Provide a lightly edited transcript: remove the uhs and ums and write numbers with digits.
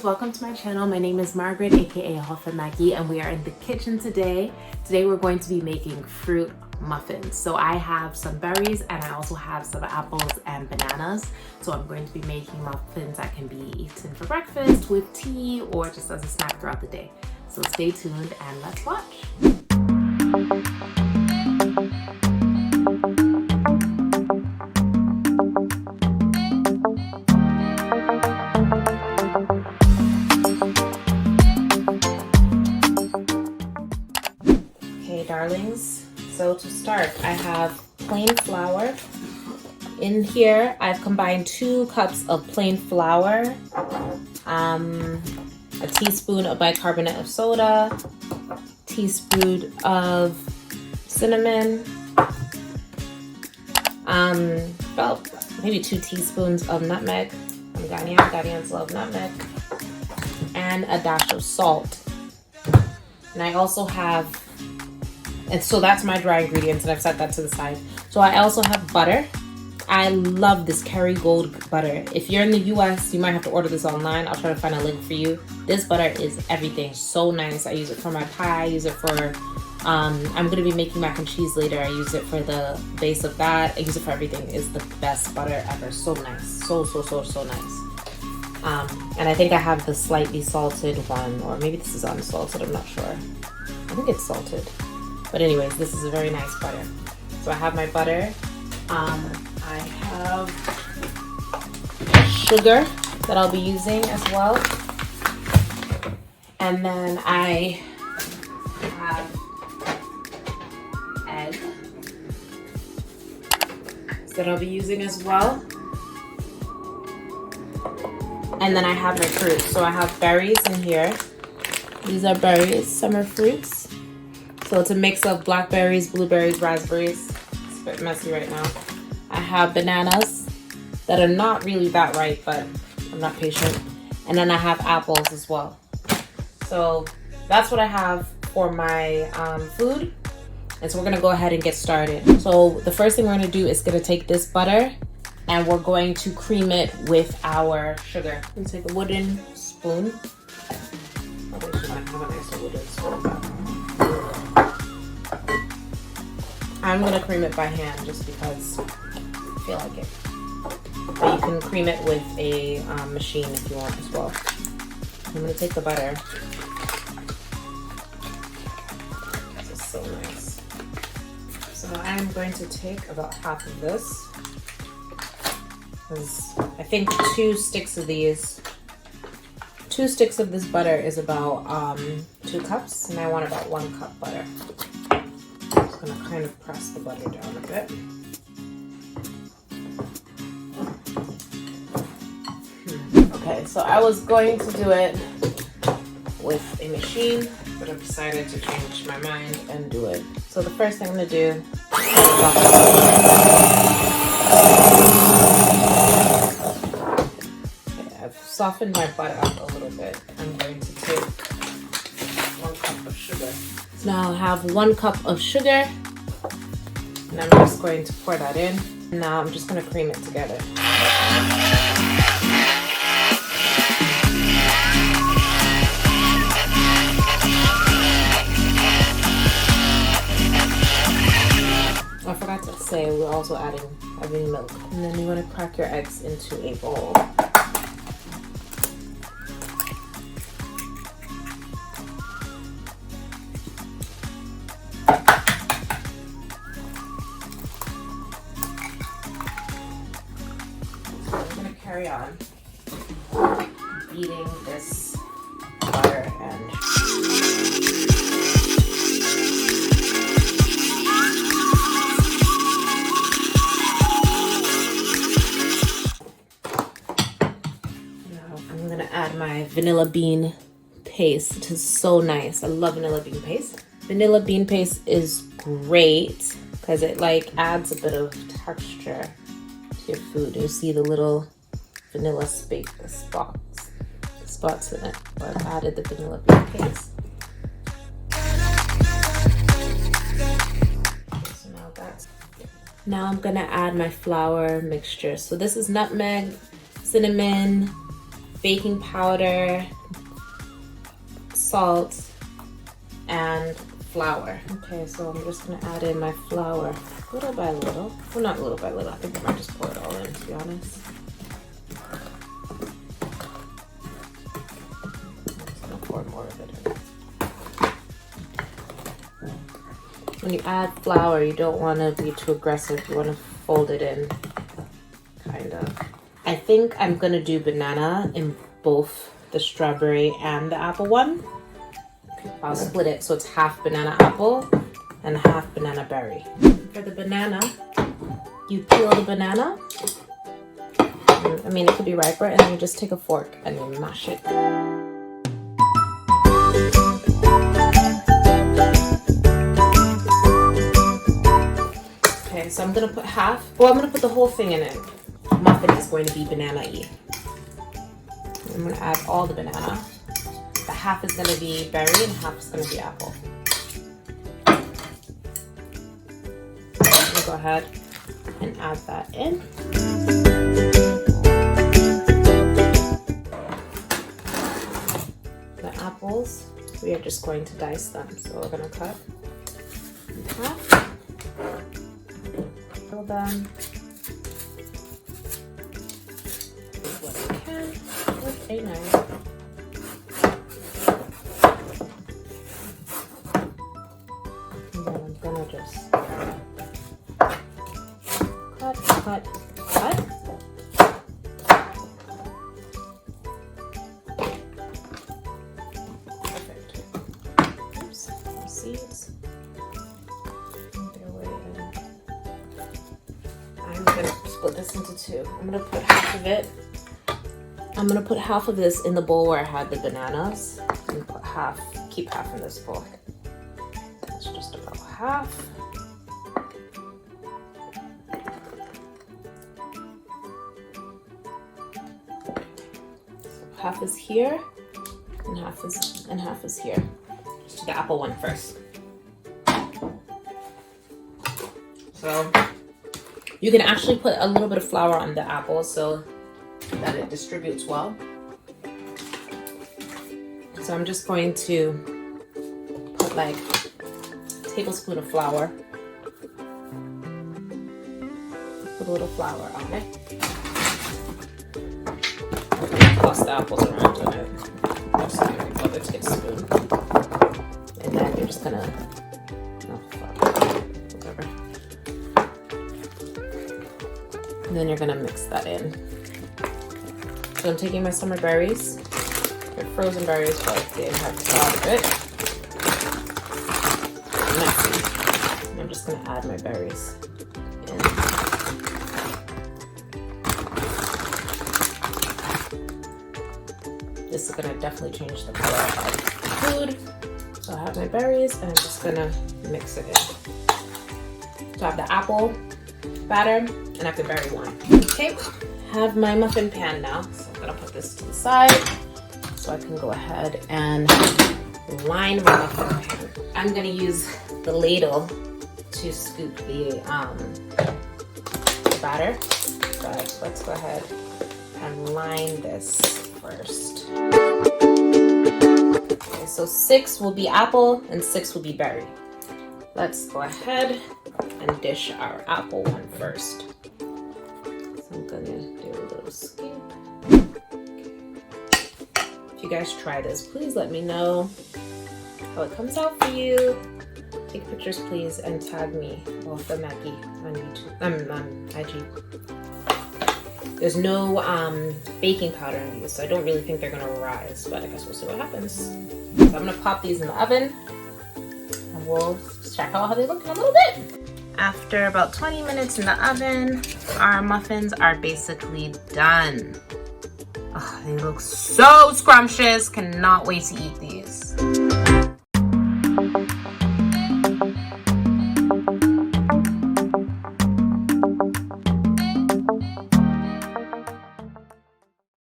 guys, welcome to my channel. My name is Margaret, aka Hoffa Maggie, and we are in the kitchen today. Today we're going to be making fruit muffins. So I have some berries and I also have some apples and bananas. So I'm going to be making muffins that can be eaten for breakfast, with tea, or just as a snack throughout the day. So stay tuned and let's watch. Darlings, so to start, I have plain flour. In here I've combined 2 cups of plain flour, a teaspoon of bicarbonate of soda, teaspoon of cinnamon, about maybe 2 teaspoons of nutmeg. I'm Ghanaians love nutmeg, and a dash of salt. And I also have, and so that's my dry ingredients, and I've set that to the side. So I also have butter. I love this Kerrygold butter. If you're in the US, you might have to order this online. I'll try to find a link for you. This butter is everything. So nice. I use it for my pie. I use it for, I'm gonna be making mac and cheese later. I use it for the base of that. I use it for everything. It's the best butter ever. So nice. So nice. And I think I have the slightly salted one, or maybe this is unsalted, I'm not sure. I think it's salted. But anyways, this is a very nice butter. So I have my butter. I have sugar that I'll be using as well. And then I have egg that I'll be using as well. And then I have my fruit. So I have berries in here. These are berries, summer fruits. So it's a mix of blackberries, blueberries, raspberries. It's a bit messy right now. I have bananas that are not really that ripe, but I'm not patient. And then I have apples as well. So that's what I have for my food. And so we're gonna go ahead and get started. So the first thing we're gonna do is gonna take this butter and we're going to cream it with our sugar. I'm gonna take a wooden spoon. Probably should have a nicer wooden spoon. I'm gonna cream it by hand just because I feel like it. But you can cream it with a machine if you want as well. I'm gonna take the butter. This is so nice. So I'm going to take about half of this, because I think 2 sticks of these, 2 sticks of this butter is about 2 cups, and I want about 1 cup butter. I'm gonna kind of press the butter down a bit. Okay, so I was going to do it with a machine, but I've decided to change my mind and do it. So the first thing I'm gonna do is I've softened my butter up a little bit. I'm going to take 1 cup of sugar. So now I'll have 1 cup of sugar, and I'm just going to pour that in. Now I'm just going to cream it together. I forgot to say we're also adding milk. And then you want to crack your eggs into a bowl. Carry on beating this butter and now I'm gonna add my vanilla bean paste. It is so nice. I love vanilla bean paste. Vanilla bean paste is great because it like adds a bit of texture to your food. You see the little vanilla spots in it. But I've added the vanilla bean paste. So now I'm gonna add my flour mixture. So this is nutmeg, cinnamon, baking powder, salt, and flour. Okay, so I'm just gonna add in my flour little by little. Well, not little by little. I think I might just pour it all in, to be honest. I'm just gonna pour more of it in. When you add flour, you don't want to be too aggressive. You want to fold it in, kind of. I think I'm gonna do banana in both the strawberry and the apple one. I'll split it so it's half banana apple and half banana berry. For the banana, you peel the banana. I mean, it could be riper, and then you just take a fork and you mash it. Okay, so I'm gonna put half. Well, I'm gonna put the whole thing in it. Muffin is going to be banana-y. I'm gonna add all the banana. The half is gonna be berry and half is gonna be apple. I'm gonna go ahead and add that in. The apples, we are just going to dice them. So we're gonna cut in half. Peel them. Do what I can with a knife. Just cut. Perfect. Oops, some seeds. I'm gonna split this into two. I'm gonna put half of it. I'm gonna put half of this in the bowl where I had the bananas, and put half. Keep half in this bowl. That's just about half. Half is here, and half is here. Just do the apple one first. So you can actually put a little bit of flour on the apple so that it distributes well. So I'm just going to put like a tablespoon of flour. Put a little flour on it. Toss the apples around in it. Just to get a spoon. And then you're just gonna, whatever. And then you're gonna mix that in. So I'm taking my summer berries. They're frozen berries, but they have to out of it. Messy. And I'm just gonna add my berries in. This is gonna definitely change the color of the food. So I have my berries and I'm just gonna mix it in. So I have the apple batter and I have the berry one. Okay, I have my muffin pan now. So I'm gonna put this to the side so I can go ahead and line my muffin pan. I'm gonna use the ladle to scoop the batter, but let's go ahead and line this first. Okay, so 6 will be apple and 6 will be berry. Let's go ahead and dish our apple one first. So I'm gonna do a little scoop. If you guys try this, please let me know how it comes out for you. Take pictures, please, and tag me or for Maggie on YouTube. On IG. There's no baking powder in these, so I don't really think they're gonna rise, but I guess we'll see what happens. So I'm gonna pop these in the oven, and we'll check out how they look in a little bit. After about 20 minutes in the oven, our muffins are basically done. Oh, they look so scrumptious. Cannot wait to eat these.